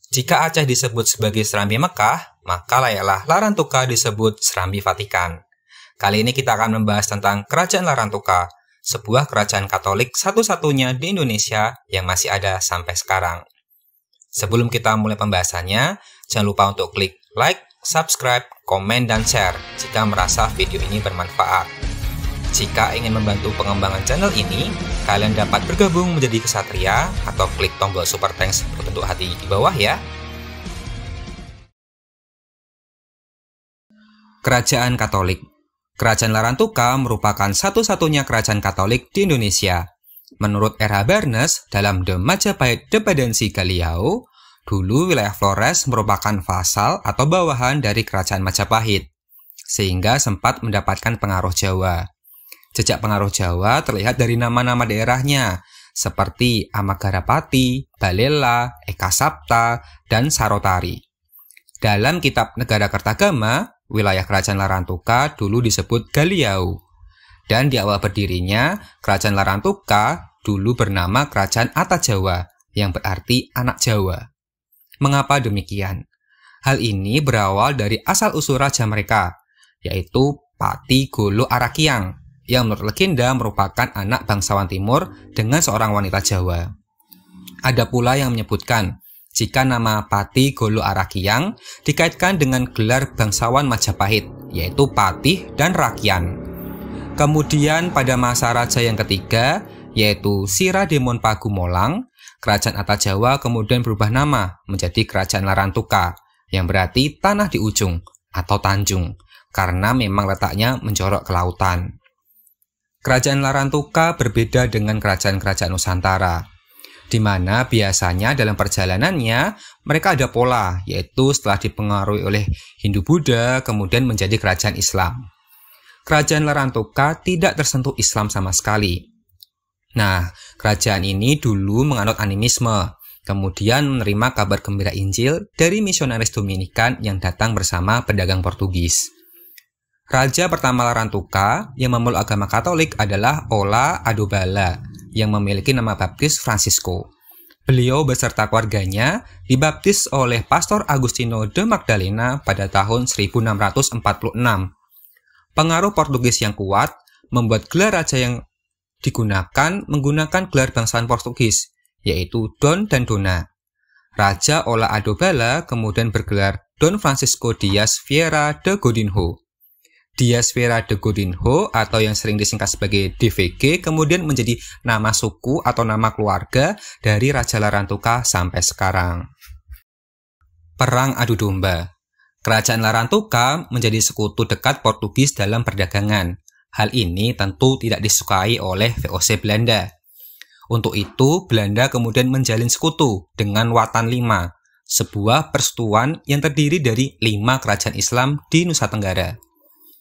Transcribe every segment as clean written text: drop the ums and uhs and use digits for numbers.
Jika Aceh disebut sebagai Serambi Mekah, maka layaklah Larantuka disebut Serambi Vatikan. Kali ini kita akan membahas tentang Kerajaan Larantuka, sebuah kerajaan Katolik satu-satunya di Indonesia yang masih ada sampai sekarang. Sebelum kita mulai pembahasannya, jangan lupa untuk klik like, subscribe, komen, dan share jika merasa video ini bermanfaat. Jika ingin membantu pengembangan channel ini, kalian dapat bergabung menjadi kesatria atau klik tombol super thanks berbentuk hati di bawah ya. Kerajaan Katolik. Kerajaan Larantuka merupakan satu-satunya kerajaan Katolik di Indonesia. Menurut R.H. Barnes dalam The Majapahit Dependensi Galiau, dulu wilayah Flores merupakan vasal atau bawahan dari kerajaan Majapahit, sehingga sempat mendapatkan pengaruh Jawa. Jejak pengaruh Jawa terlihat dari nama-nama daerahnya, seperti Amagarapati, Balela, Eka Sapta, dan Sarotari. Dalam kitab Negara Kertagama, wilayah kerajaan Larantuka dulu disebut Galiau. Dan di awal berdirinya, kerajaan Larantuka dulu bernama Kerajaan Atajawa, yang berarti anak Jawa. Mengapa demikian? Hal ini berawal dari asal-usul raja mereka, yaitu Pati Golo Arakiang, yang menurut legenda merupakan anak bangsawan timur dengan seorang wanita Jawa. Ada pula yang menyebutkan jika nama Pati Golo Arakiang dikaitkan dengan gelar bangsawan Majapahit, yaitu Patih dan Rakian. Kemudian pada masa raja yang ketiga, yaitu Sirademon Pagumolang, kerajaan Atajawa kemudian berubah nama menjadi Kerajaan Larantuka, yang berarti tanah di ujung atau tanjung, karena memang letaknya menjorok ke lautan. Kerajaan Larantuka berbeda dengan kerajaan-kerajaan Nusantara, di mana biasanya dalam perjalanannya mereka ada pola, yaitu setelah dipengaruhi oleh Hindu-Buddha kemudian menjadi kerajaan Islam. Kerajaan Larantuka tidak tersentuh Islam sama sekali. Nah, kerajaan ini dulu menganut animisme, kemudian menerima kabar gembira Injil dari misionaris Dominikan yang datang bersama pedagang Portugis. Raja pertama Larantuka yang memeluk agama Katolik adalah Ola Adobala yang memiliki nama baptis Francisco. Beliau beserta keluarganya dibaptis oleh Pastor Agustino de Magdalena pada tahun 1646. Pengaruh Portugis yang kuat membuat gelar raja yang digunakan menggunakan gelar bangsawan Portugis, yaitu Don dan Dona. Raja Ola Adobala kemudian bergelar Don Francisco Dias Vieira de Godinho. Dias Vieira de Godinho atau yang sering disingkat sebagai DVG kemudian menjadi nama suku atau nama keluarga dari Raja Larantuka sampai sekarang. Perang adu domba. Kerajaan Larantuka menjadi sekutu dekat Portugis dalam perdagangan. Hal ini tentu tidak disukai oleh VOC Belanda. Untuk itu, Belanda kemudian menjalin sekutu dengan Watan Lima, sebuah persekutuan yang terdiri dari 5 kerajaan Islam di Nusa Tenggara.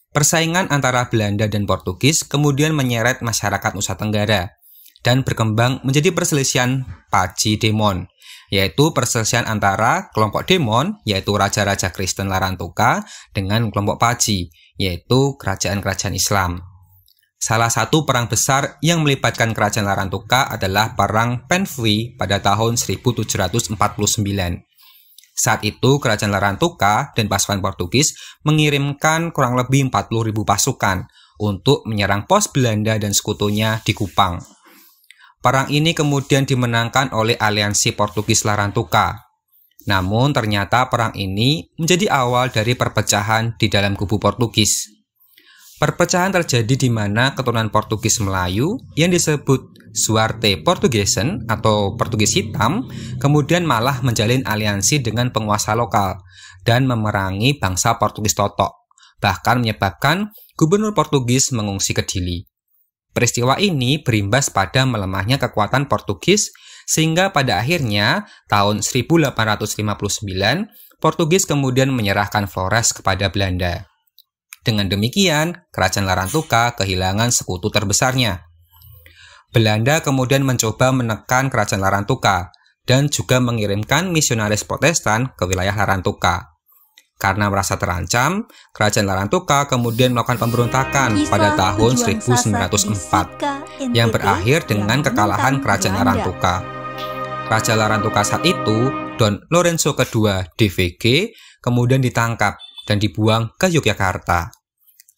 Persaingan antara Belanda dan Portugis kemudian menyeret masyarakat Nusa Tenggara dan berkembang menjadi perselisihan Paji Demon, yaitu perselisihan antara kelompok Demon, yaitu raja-raja Kristen Larantuka, dengan kelompok Paji, yaitu kerajaan-kerajaan Islam. Salah satu perang besar yang melibatkan kerajaan Larantuka adalah Perang Penfui pada tahun 1749. Saat itu, kerajaan Larantuka dan pasukan Portugis mengirimkan kurang lebih 40.000 pasukan untuk menyerang pos Belanda dan sekutunya di Kupang. Perang ini kemudian dimenangkan oleh aliansi Portugis Larantuka. Namun ternyata perang ini menjadi awal dari perpecahan di dalam kubu Portugis. Perpecahan terjadi di mana keturunan Portugis Melayu yang disebut Suarte Portugesen atau Portugis Hitam kemudian malah menjalin aliansi dengan penguasa lokal dan memerangi bangsa Portugis Totok, bahkan menyebabkan gubernur Portugis mengungsi ke Dili. Peristiwa ini berimbas pada melemahnya kekuatan Portugis sehingga pada akhirnya tahun 1859 Portugis kemudian menyerahkan Flores kepada Belanda. Dengan demikian, kerajaan Larantuka kehilangan sekutu terbesarnya. Belanda kemudian mencoba menekan kerajaan Larantuka dan juga mengirimkan misionaris Protestan ke wilayah Larantuka. Karena merasa terancam, kerajaan Larantuka kemudian melakukan pemberontakan pada tahun 1904 yang berakhir dengan kekalahan kerajaan Larantuka. Raja Larantuka saat itu Don Lorenzo II DVG kemudian ditangkap dan dibuang ke Yogyakarta.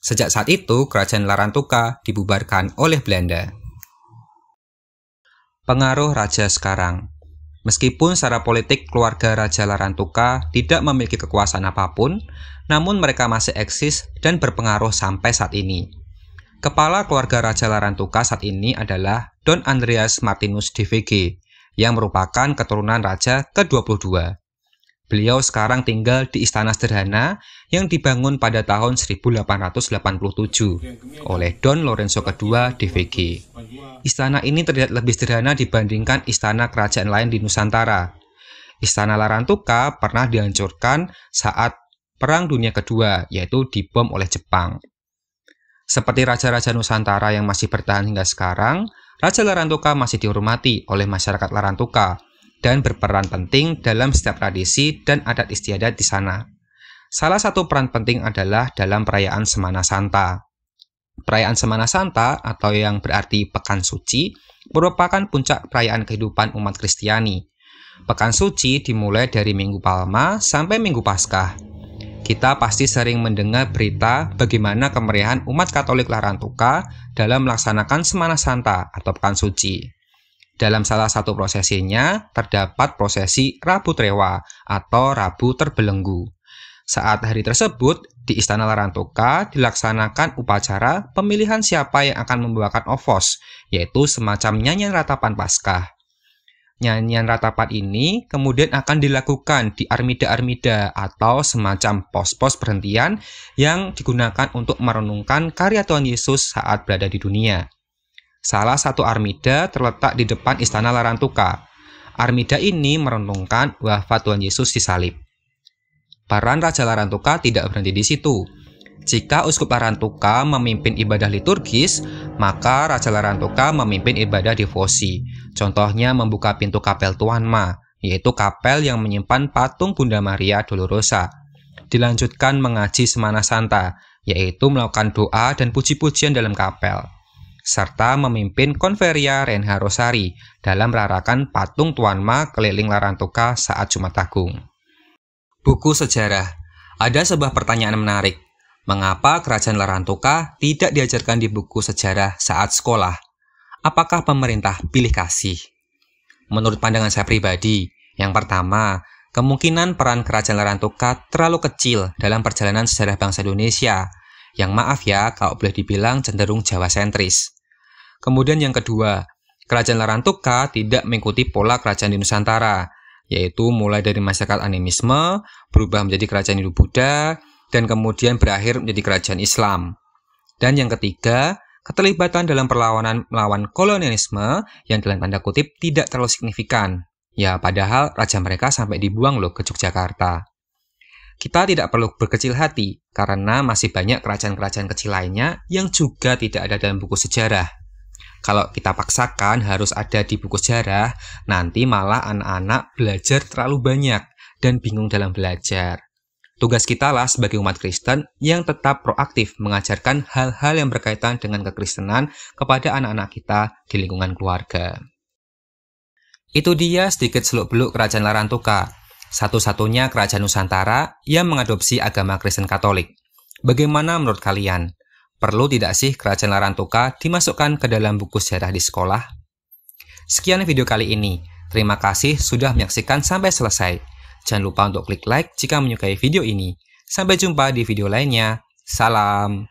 Sejak saat itu, Kerajaan Larantuka dibubarkan oleh Belanda. Pengaruh raja sekarang. Meskipun secara politik keluarga Raja Larantuka tidak memiliki kekuasaan apapun, namun mereka masih eksis dan berpengaruh sampai saat ini. Kepala keluarga Raja Larantuka saat ini adalah Don Andreas Martinus DVG, yang merupakan keturunan raja ke-22. Beliau sekarang tinggal di istana sederhana yang dibangun pada tahun 1887 oleh Don Lorenzo II DVG. Istana ini terlihat lebih sederhana dibandingkan istana kerajaan lain di Nusantara. Istana Larantuka pernah dihancurkan saat Perang Dunia Kedua, yaitu dibom oleh Jepang. Seperti raja-raja Nusantara yang masih bertahan hingga sekarang, Raja Larantuka masih dihormati oleh masyarakat Larantuka dan berperan penting dalam setiap tradisi dan adat istiadat di sana. Salah satu peran penting adalah dalam perayaan Semana Santa. Perayaan Semana Santa, atau yang berarti Pekan Suci, merupakan puncak perayaan kehidupan umat Kristiani. Pekan Suci dimulai dari Minggu Palma sampai Minggu Paskah. Kita pasti sering mendengar berita bagaimana kemeriahan umat Katolik Larantuka dalam melaksanakan Semana Santa atau Pekan Suci. Dalam salah satu prosesinya, terdapat prosesi Rabu Trewa atau Rabu Terbelenggu. Saat hari tersebut, di Istana Larantuka dilaksanakan upacara pemilihan siapa yang akan membawakan ovos, yaitu semacam nyanyian ratapan Paskah. Nyanyian ratapan ini kemudian akan dilakukan di armida-armida atau semacam pos-pos berhentian yang digunakan untuk merenungkan karya Tuhan Yesus saat berada di dunia. Salah satu armida terletak di depan Istana Larantuka. Armida ini merenungkan wafat Tuhan Yesus disalib. Peran Raja Larantuka tidak berhenti di situ. Jika Uskup Larantuka memimpin ibadah liturgis, maka Raja Larantuka memimpin ibadah devosi. Contohnya membuka pintu kapel Tuan Ma, yaitu kapel yang menyimpan patung Bunda Maria Dolorosa. Dilanjutkan mengaji Semana Santa, yaitu melakukan doa dan puji-pujian dalam kapel, serta memimpin Konferia Renha Rosari dalam merarakan patung Tuan Ma keliling Larantuka saat Jumat Agung. Buku sejarah. Ada sebuah pertanyaan menarik. Mengapa Kerajaan Larantuka tidak diajarkan di buku sejarah saat sekolah? Apakah pemerintah pilih kasih? Menurut pandangan saya pribadi, yang pertama, kemungkinan peran Kerajaan Larantuka terlalu kecil dalam perjalanan sejarah bangsa Indonesia, yang maaf ya kalau boleh dibilang cenderung Jawa sentris. Kemudian yang kedua, Kerajaan Larantuka tidak mengikuti pola kerajaan di Nusantara, yaitu mulai dari masyarakat animisme, berubah menjadi kerajaan Hindu-Buddha, dan kemudian berakhir menjadi kerajaan Islam. Dan yang ketiga, keterlibatan dalam perlawanan melawan kolonialisme yang dalam tanda kutip tidak terlalu signifikan. Ya, padahal raja mereka sampai dibuang loh ke Yogyakarta. Kita tidak perlu berkecil hati, karena masih banyak kerajaan-kerajaan kecil lainnya yang juga tidak ada dalam buku sejarah. Kalau kita paksakan harus ada di buku sejarah, nanti malah anak-anak belajar terlalu banyak dan bingung dalam belajar. Tugas kita lah sebagai umat Kristen yang tetap proaktif mengajarkan hal-hal yang berkaitan dengan kekristenan kepada anak-anak kita di lingkungan keluarga. Itu dia sedikit seluk-beluk Kerajaan Larantuka, satu-satunya kerajaan Nusantara yang mengadopsi agama Kristen Katolik. Bagaimana menurut kalian? Perlu tidak sih Kerajaan Larantuka dimasukkan ke dalam buku sejarah di sekolah? Sekian video kali ini. Terima kasih sudah menyaksikan sampai selesai. Jangan lupa untuk klik like jika menyukai video ini. Sampai jumpa di video lainnya. Salam.